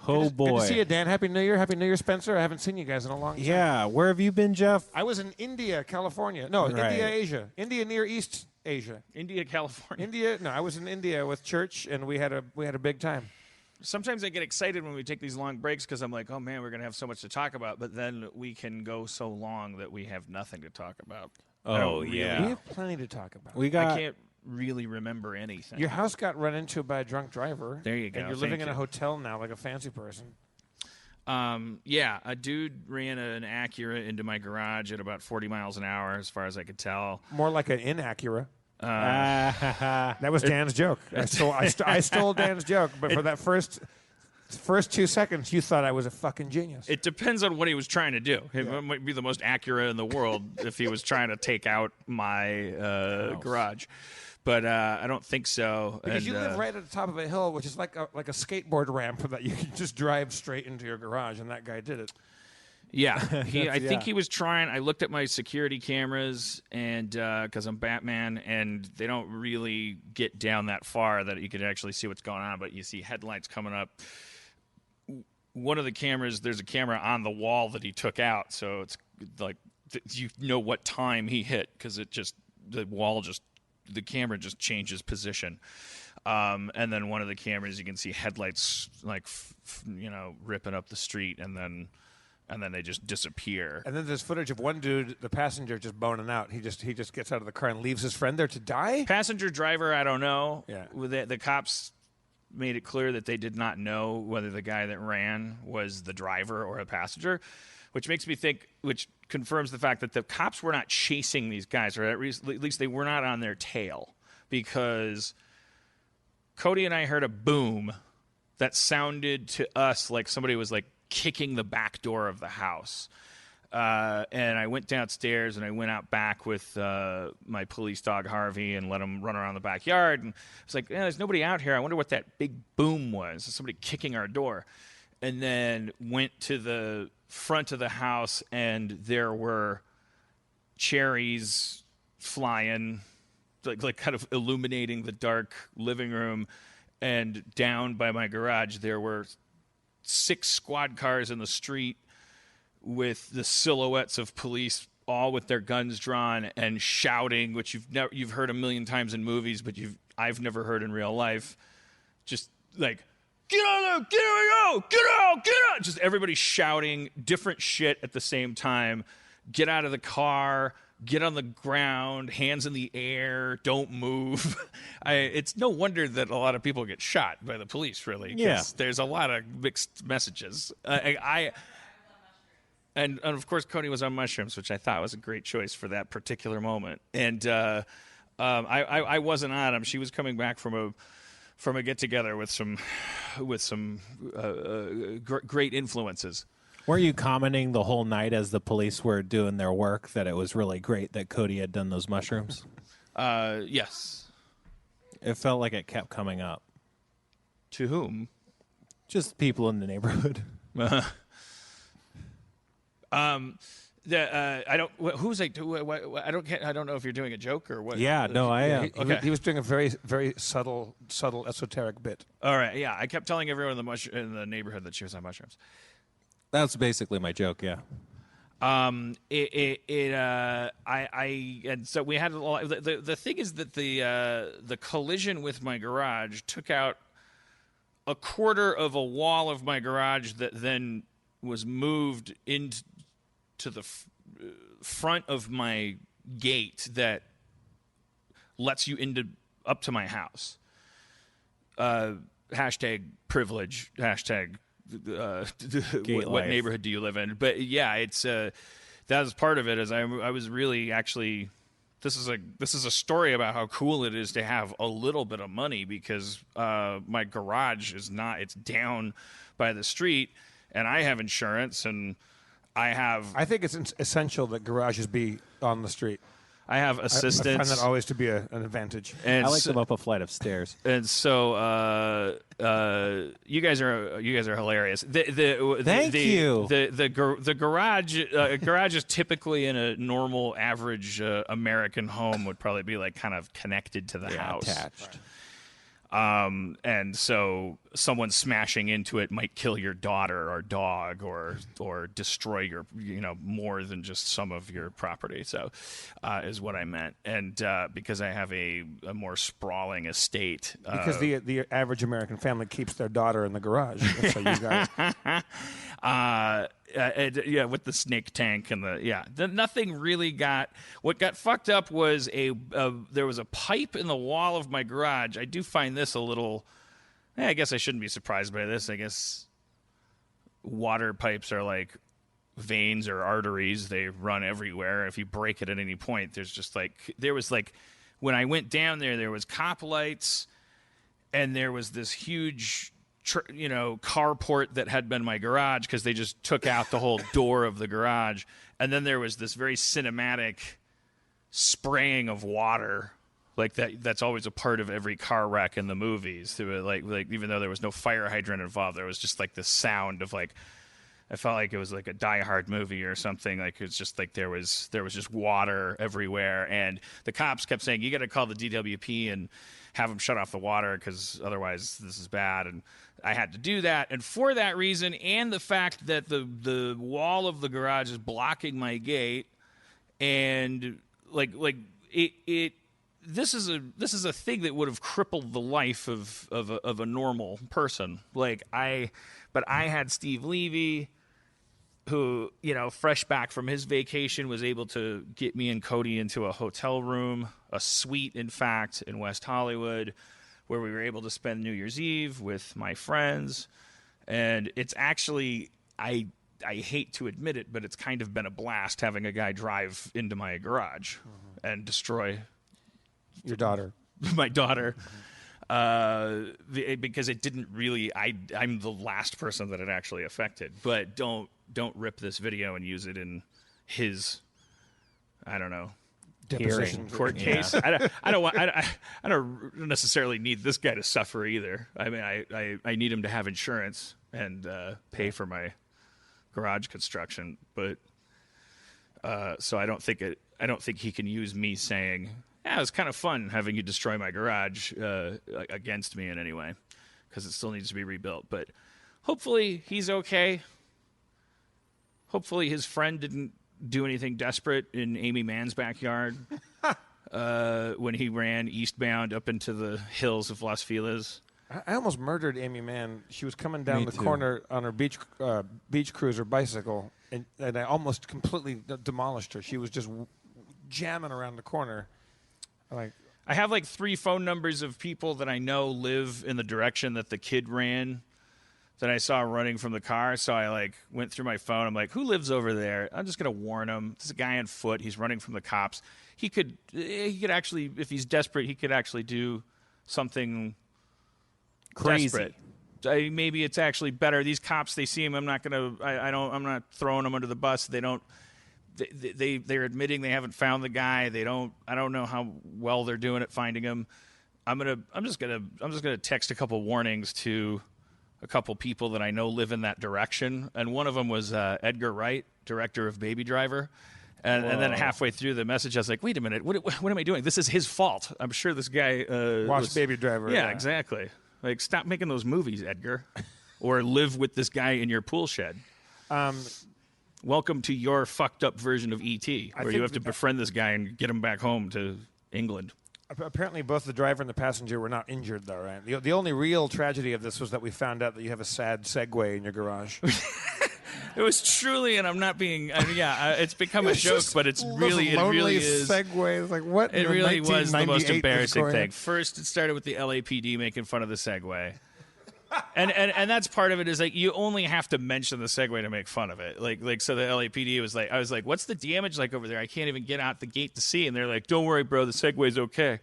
Oh, boy. Good to see you, Dan. Happy New Year. Happy New Year, Spencer. I haven't seen you guys in a long time. Yeah, where have you been, Jeff? I was in India, California. No, Right. India, Asia. India, Near East Asia. India, California. India. No, I was in India with church, and we had a big time. Sometimes I get excited when we take these long breaks because I'm like, oh, man, we're going to have so much to talk about. But then we can go so long that we have nothing to talk about. Oh, We yeah. have plenty to talk about. We got... I can't really remember anything. Your house got run into by a drunk driver. There you go. And you're living in a hotel now like a fancy person. Yeah, a dude ran an Acura into my garage at about 40 miles an hour, as far as I could tell. More like an Inacura. That was Dan's joke. I stole Dan's joke, but for that first 2 seconds, you thought I was a fucking genius. It depends on what he was trying to do. It might be the most accurate in the world if he was trying to take out my garage. But I don't think so. Because you live right at the top of a hill, which is like a skateboard ramp that you can just drive straight into your garage, and that guy did it. Yeah, I think he was trying. I looked at my security cameras, and because I'm Batman, and they don't really get down that far that you could actually see what's going on. But you see headlights coming up. One of the cameras, there's a camera on the wall that he took out, so it's like you know what time he hit because the camera just changes position. And then one of the cameras, you can see headlights like ripping up the street, and then they just disappear. And then there's footage of one dude, the passenger, just boning out. He just gets out of the car and leaves his friend there to die. Passenger driver, I don't know. Yeah. The cops made it clear that they did not know whether the guy that ran was the driver or a passenger, which makes me think, which confirms the fact that the cops were not chasing these guys, or at least they were not on their tail, because Cody and I heard a boom that sounded to us like somebody was like kicking the back door of the house. And I went downstairs and I went out back with my police dog Harvey and let him run around the backyard. And I was like, there's nobody out here. I wonder what that big boom was. Somebody kicking our door. And then went to the front of the house, and there were cherries flying, like kind of illuminating the dark living room. And down by my garage, there were 6 squad cars in the street with the silhouettes of police, all with their guns drawn and shouting, which you've heard a million times in movies, but I've never heard in real life. Just like, get out there, get out, just everybody shouting different shit at the same time. Get out of the car, get on the ground, hands in the air, don't move. It's no wonder that a lot of people get shot by the police, really. Yeah. There's a lot of mixed messages. And of course, Cody was on mushrooms, which I thought was a great choice for that particular moment. And I wasn't on them. She was coming back from a get together with some great influences. Were you commenting the whole night as the police were doing their work that it was really great that Cody had done those mushrooms? Yes. It felt like it kept coming up. To whom? Just people in the neighborhood. I don't. Who's like? I don't know if you're doing a joke or what. Yeah, no, I am. He was doing a very, very subtle, esoteric bit. All right. Yeah, I kept telling everyone in the neighborhood that she was on mushrooms. That's basically my joke. Yeah. And so we had a lot. The thing is that the collision with my garage took out a quarter of a wall of my garage that then was moved into the front of my gate that lets you up to my house. Hashtag privilege. Hashtag what neighborhood do you live in? But yeah, it's that was part of it. As I was really actually. This is a story about how cool it is to have a little bit of money, because my garage is not. It's down by the street, and I have insurance, and I think it's essential that garages be on the street. I have assistance. I find that always to be an advantage. And I like them up a flight of stairs. And so you guys are hilarious. Thank you. The garage is typically in a normal average American home would probably be like kind of connected to the house. Attached. And so someone smashing into it might kill your daughter or dog or destroy your, more than just some of your property. So is what I meant. And because I have a more sprawling estate. Because the average American family keeps their daughter in the garage. That's how you got it. With the snake tank and nothing really got. What got fucked up was there was a pipe in the wall of my garage. I do find this a little. I guess I shouldn't be surprised by this. I guess water pipes are like veins or arteries. They run everywhere. If you break it at any point, there was when I went down there was cop lights, and there was this huge carport that had been my garage because they just took out the whole door of the garage. And then there was this very cinematic spraying of water like that's always a part of every car wreck in the movies. Like even though there was no fire hydrant involved, there was just like this sound of like, I felt like it was like a Die Hard movie or something. Like it was just like there was just water everywhere, and the cops kept saying, "You got to call the DWP and have them shut off the water because otherwise this is bad." And I had to do that, and for that reason, and the fact that the wall of the garage is blocking my gate, and like it. This is a thing that would have crippled the life of a normal person. But I had Steve Levy, who, fresh back from his vacation, was able to get me and Cody into a hotel room, a suite, in fact, in West Hollywood, where we were able to spend New Year's Eve with my friends. And it's actually, I hate to admit it, but it's kind of been a blast having a guy drive into my garage and destroy your daughter. My daughter. Because it didn't really. I'm the last person that it actually affected. But don't rip this video and use it in his, I don't know, deposition court case. I don't necessarily need this guy to suffer either. I mean, I need him to have insurance and pay for my garage construction. But so I don't think he can use me saying, "Yeah, it was kind of fun having you destroy my garage," against me in any way, because it still needs to be rebuilt. But hopefully he's okay. Hopefully his friend didn't do anything desperate in Amy Mann's backyard when he ran eastbound up into the hills of Las Feliz. I almost murdered Amy Mann. She was coming down the corner on her beach cruiser bicycle, and I almost completely demolished her. She was just jamming around the corner. I have like 3 phone numbers of people that I know live in the direction that the kid ran, that I saw running from the car. So I went through my phone. I'm like, who lives over there? I'm just gonna warn him. There's a guy on foot. He's running from the cops. He could actually, if he's desperate, he could actually do something crazy. Desperate. Maybe it's actually better. These cops, they see him. I'm not throwing them under the bus. They don't. They're admitting they haven't found the guy. I don't know how well they're doing at finding him. I'm just gonna text a couple warnings to a couple people that I know live in that direction. And one of them was Edgar Wright, director of Baby Driver. And then halfway through the message, I was like, wait a minute, what am I doing? This is his fault. I'm sure this guy watched Baby Driver. Yeah, exactly. Stop making those movies, Edgar, or live with this guy in your pool shed. Welcome to your fucked up version of E.T., where you have to befriend this guy and get him back home to England. Apparently, both the driver and the passenger were not injured, though, right? The only real tragedy of this was that we found out that you have a sad Segway in your garage. It was truly, and I'm not being. It's become a joke, but it really is. Segway. It's like what? It really was the most embarrassing thing. First, it started with the LAPD making fun of the Segway. And that's part of it, is you only have to mention the Segway to make fun of it. So the LAPD was I was like, what's the damage like over there? I can't even get out the gate to see. And they're like, don't worry, bro, the Segway's okay.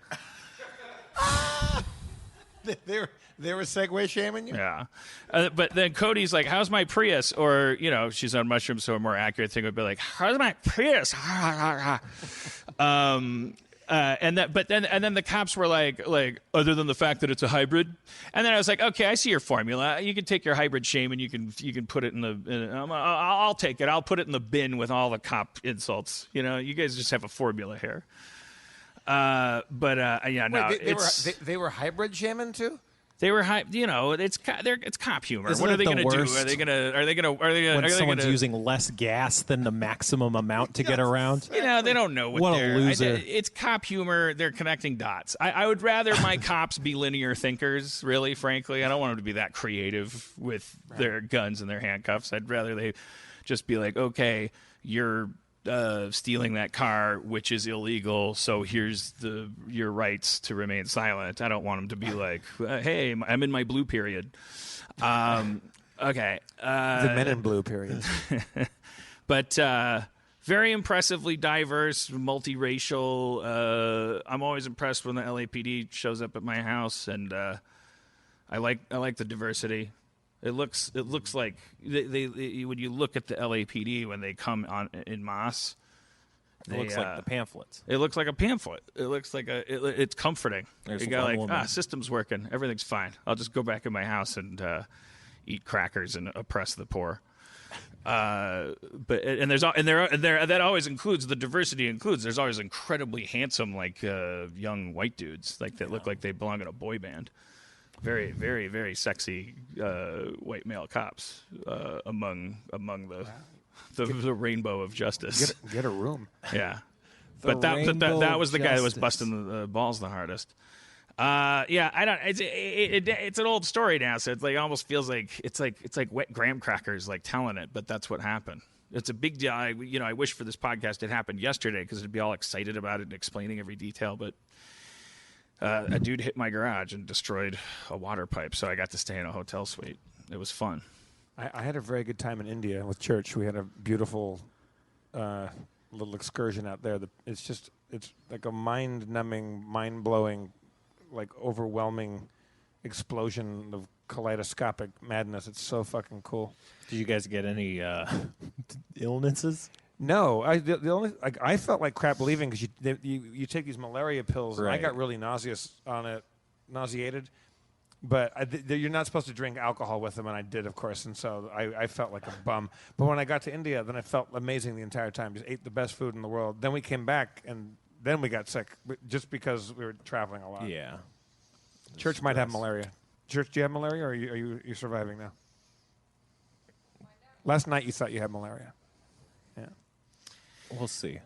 They were Segway shaming you? Yeah. But then Cody's like, how's my Prius? Or, she's on mushrooms, so a more accurate thing would be like, how's my Prius? And then the cops were like, other than the fact that it's a hybrid, and then I was like, okay, I see your formula. You can take your hybrid shame and you can put it I'll take it. I'll put it in the bin with all the cop insults. You guys just have a formula here. Yeah, no, Wait, they were hybrid jamming too. they were hype. You know, it's cop humor. Isn't What are it they the going to do? worst Are they going to? when someone's using less gas than the maximum amount to get around? You know, they don't know what a they're. loser. It's cop humor. They're connecting dots. I would rather my cops be linear thinkers, really, frankly. I don't want them to be that creative with their guns and their handcuffs. I'd rather they just be like, okay, you're stealing that car, which is illegal, so here's your rights to remain silent. I don't want them to be like, hey, I'm in my blue period. Okay. The Men in Blue period. But very impressively diverse, multiracial. I'm always impressed when the LAPD shows up at my house, and I like the diversity. It looks like they when you look at the LAPD when they come on in masse. It looks like the pamphlets. It looks like a pamphlet. It looks like it's comforting. There's you go one like, woman. system's working. Everything's fine. I'll just go back in my house and eat crackers and oppress the poor. That always includes the diversity. There's always incredibly handsome young white dudes that look like they belong in a boy band. Very, very, very sexy white male cops among the rainbow of justice. Get a room. Yeah, but that was the guy that was busting the balls the hardest. Yeah, I don't. It's an old story now, so it's like almost feels like it's like wet graham crackers telling it, but that's what happened. It's a big deal. I wish for this podcast it happened yesterday because it'd be all excited about it and explaining every detail, but. A dude hit my garage and destroyed a water pipe, so I got to stay in a hotel suite. It was fun. I had a very good time in India with church. We had a beautiful little excursion out there. It's like a mind-numbing, mind-blowing, overwhelming explosion of kaleidoscopic madness. It's so fucking cool. Did you guys get any illnesses? No, I felt like crap leaving because you take these malaria pills, and I Right. got really nauseated. But you're not supposed to drink alcohol with them, and I did, of course, and so I felt like a bum. But when I got to India, then I felt amazing the entire time. Just ate the best food in the world. Then we came back, and then we got sick just because we were traveling a lot. Yeah. Church might have malaria. Church, do you have malaria, or are you surviving now? Last night you thought you had malaria. Yeah. We'll see.